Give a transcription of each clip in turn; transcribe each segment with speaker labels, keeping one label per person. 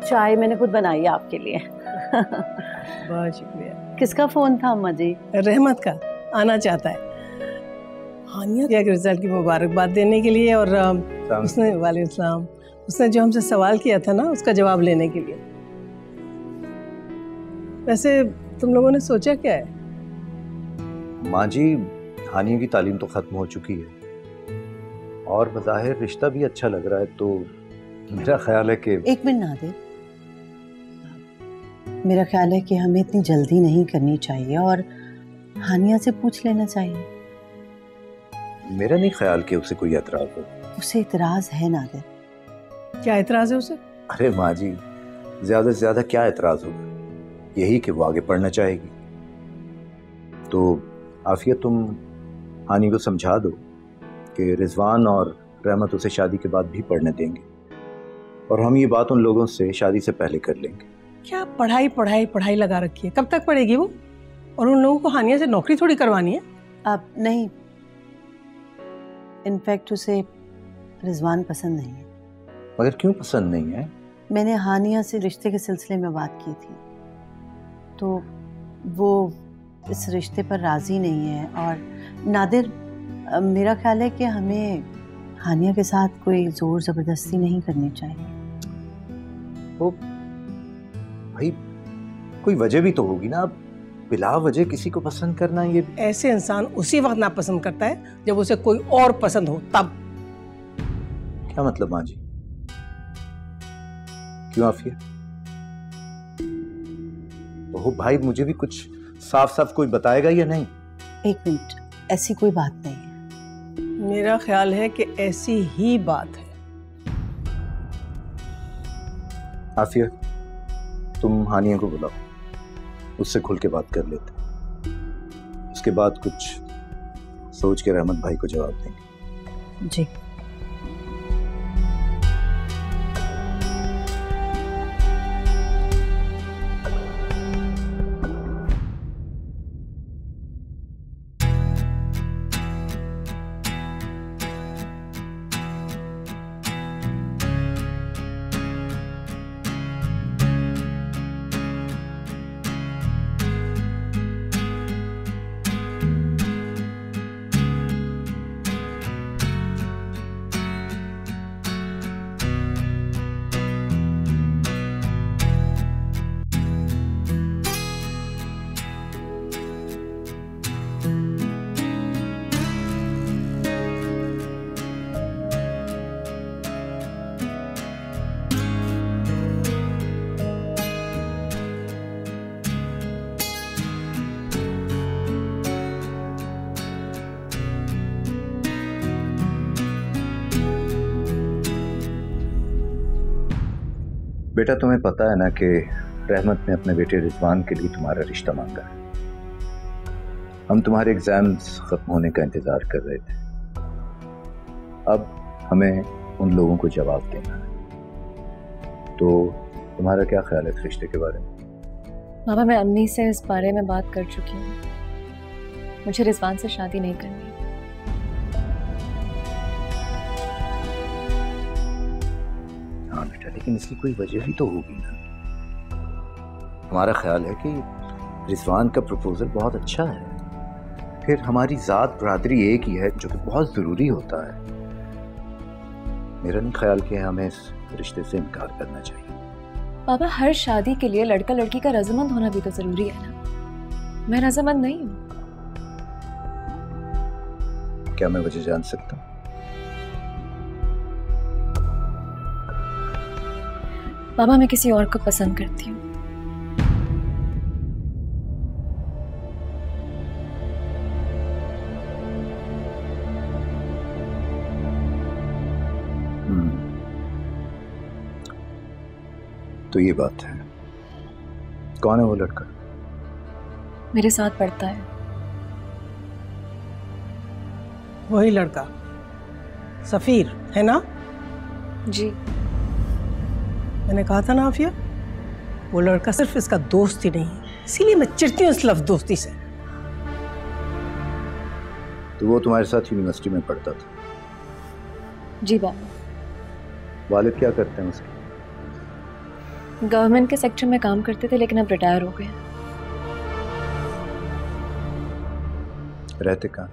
Speaker 1: चाय मैंने खुद बनाई है आपके लिए।
Speaker 2: बहुत शुक्रिया।
Speaker 1: किसका फोन था अम्मा जी?
Speaker 2: रहमत का, आना चाहता है हानिया के रिजल्ट की मुबारकबाद देने के लिए, और उसने वालेकुम सलाम, उसने जो हमसे सवाल किया था ना उसका जवाब लेने के लिए। वैसे तुम लोगों ने सोचा क्या है?
Speaker 3: माँ जी, हानिया की तालीम तो खत्म हो चुकी है और बज़ाहिर रिश्ता भी अच्छा लग रहा है, तो मेरा ख्याल है कि
Speaker 1: एक मिनट नादिर, मेरा ख्याल है कि हमें इतनी जल्दी नहीं करनी चाहिए और हानिया से पूछ लेना चाहिए।
Speaker 3: मेरा नहीं ख्याल कि उसे कोई एतराज हो।
Speaker 1: उसे इतराज है नादिर।
Speaker 2: क्या एतराज है उसे?
Speaker 3: अरे माँ जी, ज्यादा से ज्यादा क्या एतराज होगा, यही कि वो आगे पढ़ना चाहेगी। तो आफिया, तुम हानी को समझा दो कि रिजवान और रहमत उसे शादी के बाद भी पढ़ने देंगे, और हम ये बात उन लोगों से शादी से पहले कर लेंगे।
Speaker 2: क्या पढ़ाई पढ़ाई पढ़ाई लगा रखी है, कब तक पढ़ेगी वो? और उन लोगों को हानिया से नौकरी थोड़ी करवानी है।
Speaker 1: अब नहीं, इनफैक्ट उसे रिजवान पसंद नहीं है।
Speaker 3: मगर क्यों पसंद नहीं है? मैंने
Speaker 1: हानिया से रिश्ते के सिलसिले में बात की थी, तो वो इस रिश्ते पर राजी नहीं है। और नादिर, मेरा ख्याल है कि हमें हानिया के साथ कोई जोर जबरदस्ती नहीं करनी चाहिए।
Speaker 3: वो भाई, कोई वजह भी तो होगी ना। अब बिला वजह किसी को पसंद करना, ये
Speaker 2: ऐसे इंसान उसी वक्त नापसंद करता है जब उसे कोई और पसंद हो, तब।
Speaker 3: क्या मतलब माँ जी? क्यों आफिया? ओह भाई, मुझे भी कुछ साफ साफ कोई बताएगा या नहीं?
Speaker 1: एक मिनट, ऐसी कोई बात नहीं है।
Speaker 2: मेरा ख्याल है कि ऐसी ही बात है।
Speaker 3: आफिया, तुम हानिया को बुलाओ, उससे खुल के बात कर लेते, उसके बाद कुछ सोच के रहमत भाई को जवाब देंगे।
Speaker 1: जी।
Speaker 3: बेटा, तुम्हें पता है ना कि रहमत ने अपने बेटे रिजवान के लिए तुम्हारा रिश्ता मांगा है। हम तुम्हारे एग्जाम्स खत्म होने का इंतजार कर रहे थे, अब हमें उन लोगों को जवाब देना है। तो तुम्हारा क्या ख्याल है इस रिश्ते के बारे में?
Speaker 4: बाबा, मैं अम्मी से इस बारे में बात कर चुकी हूँ। मुझे रिजवान से शादी नहीं करनी।
Speaker 3: हाँ बेटा, लेकिन इसकी कोई वजह भी तो होगी ना। हमारा ख्याल है कि रिजवान का प्रपोजल बहुत अच्छा है, फिर हमारी जात बरादरी एक ही है, जो कि बहुत ज़रूरी होता है। मेरा नहीं ख्याल कि हमें इस रिश्ते से इनकार करना चाहिए।
Speaker 4: बाबा, हर शादी के लिए लड़का लड़की का रजामंद होना भी तो जरूरी है ना। मैं रजामंद नहीं हूँ।
Speaker 3: क्या मैं वजह जान सकता हूँ?
Speaker 4: बाबा, मैं किसी और को पसंद करती हूँ।
Speaker 3: तो ये बात है। कौन है वो लड़का?
Speaker 4: मेरे साथ पढ़ता है।
Speaker 2: वही लड़का सफीर है ना?
Speaker 4: जी।
Speaker 2: मैंने कहा था ना आफिया, वो लड़का सिर्फ इसका दोस्त ही नहीं है, इसीलिए मैं चिढ़ती हूँ इस लफ्ज़ दोस्ती से।
Speaker 3: तो वो तुम्हारे साथ यूनिवर्सिटी में पढ़ता था?
Speaker 4: जी बाबा।
Speaker 3: वालिद क्या करते हैं उसके?
Speaker 4: गवर्नमेंट के सेक्टर में काम करते थे लेकिन अब रिटायर हो गए।
Speaker 3: रहते कहाँ?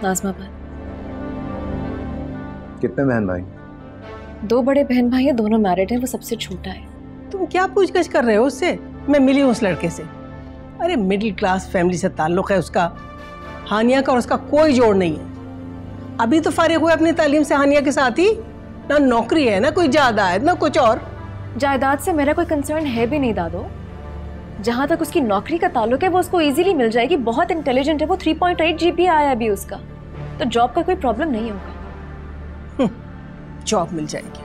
Speaker 4: नाज़माबाद।
Speaker 3: कितने बहन भाई?
Speaker 4: 2 बड़े बहन भाई हैं, दोनों मैरिड हैं, वो सबसे छोटा है।
Speaker 2: तुम क्या पूछगछ कर रहे हो उससे? मैं मिली हूँ उस लड़के से। अरे मिडिल क्लास फैमिली से ताल्लुक है उसका। हानिया का और उसका कोई जोड़ नहीं है। अभी तो फारिग हुए अपनी तालीम से हानिया के साथ ही। ना नौकरी है, ना कोई जायदाद, ना कुछ और।
Speaker 4: जायदाद से मेरा कोई कंसर्न है भी नहीं दादो। जहाँ तक उसकी नौकरी का ताल्लुक है वो उसको इजीली मिल जाएगी। बहुत इंटेलिजेंट है वो, 3.8 GPA आया अभी उसका, तो जॉब का कोई प्रॉब्लम नहीं होगा।
Speaker 2: जॉब मिल जाएगी,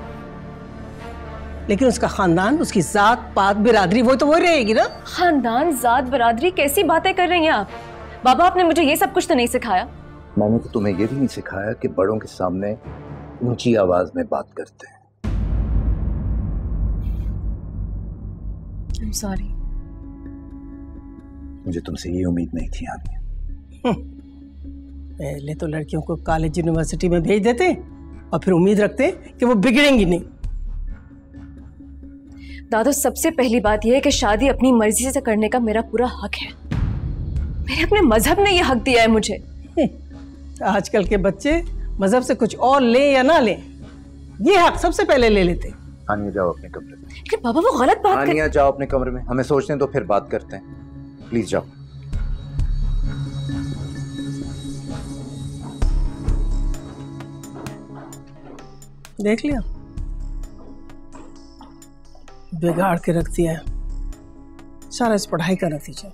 Speaker 2: लेकिन उसका खानदान, उसकी जात पात बिरादरी वो तो वही रहेगी ना।
Speaker 4: खानदान जात बिरादरी कैसी बातें कर रही हैं आप? बाबा आपने मुझे ये सब कुछ तो नहीं सिखाया।
Speaker 3: मैंने तो तुम्हें ये भी नहीं सिखाया कि बड़ों के सामने ऊंची आवाज में बात करते हैं।
Speaker 4: I'm sorry।
Speaker 3: मुझे तुमसे ये उम्मीद नहीं थी हानिया।
Speaker 2: पहले तो लड़कियों को कॉलेज यूनिवर्सिटी में भेज देते और फिर उम्मीद रखते कि वो बिगड़ेंगी नहीं।
Speaker 4: दादो, सबसे पहली बात यह है कि शादी अपनी मर्जी से करने का मेरा पूरा हक है। मेरे अपने मजहब ने यह हक दिया है मुझे।
Speaker 2: आजकल के बच्चे मजहब से कुछ और लें या ना लें, ये हक सबसे पहले ले लेते।
Speaker 3: हानिया जाओ अपने कमरे में।
Speaker 4: लेकिन बाबा वो गलत बात कर...
Speaker 3: हानिया जाओ अपने कमरे में, हमें सोचने दो फिर बात करते हैं। प्लीज जाओ।
Speaker 2: देख लिया, बिगाड़ के रख दिया है सारा, इस पढ़ाई का नतीजा।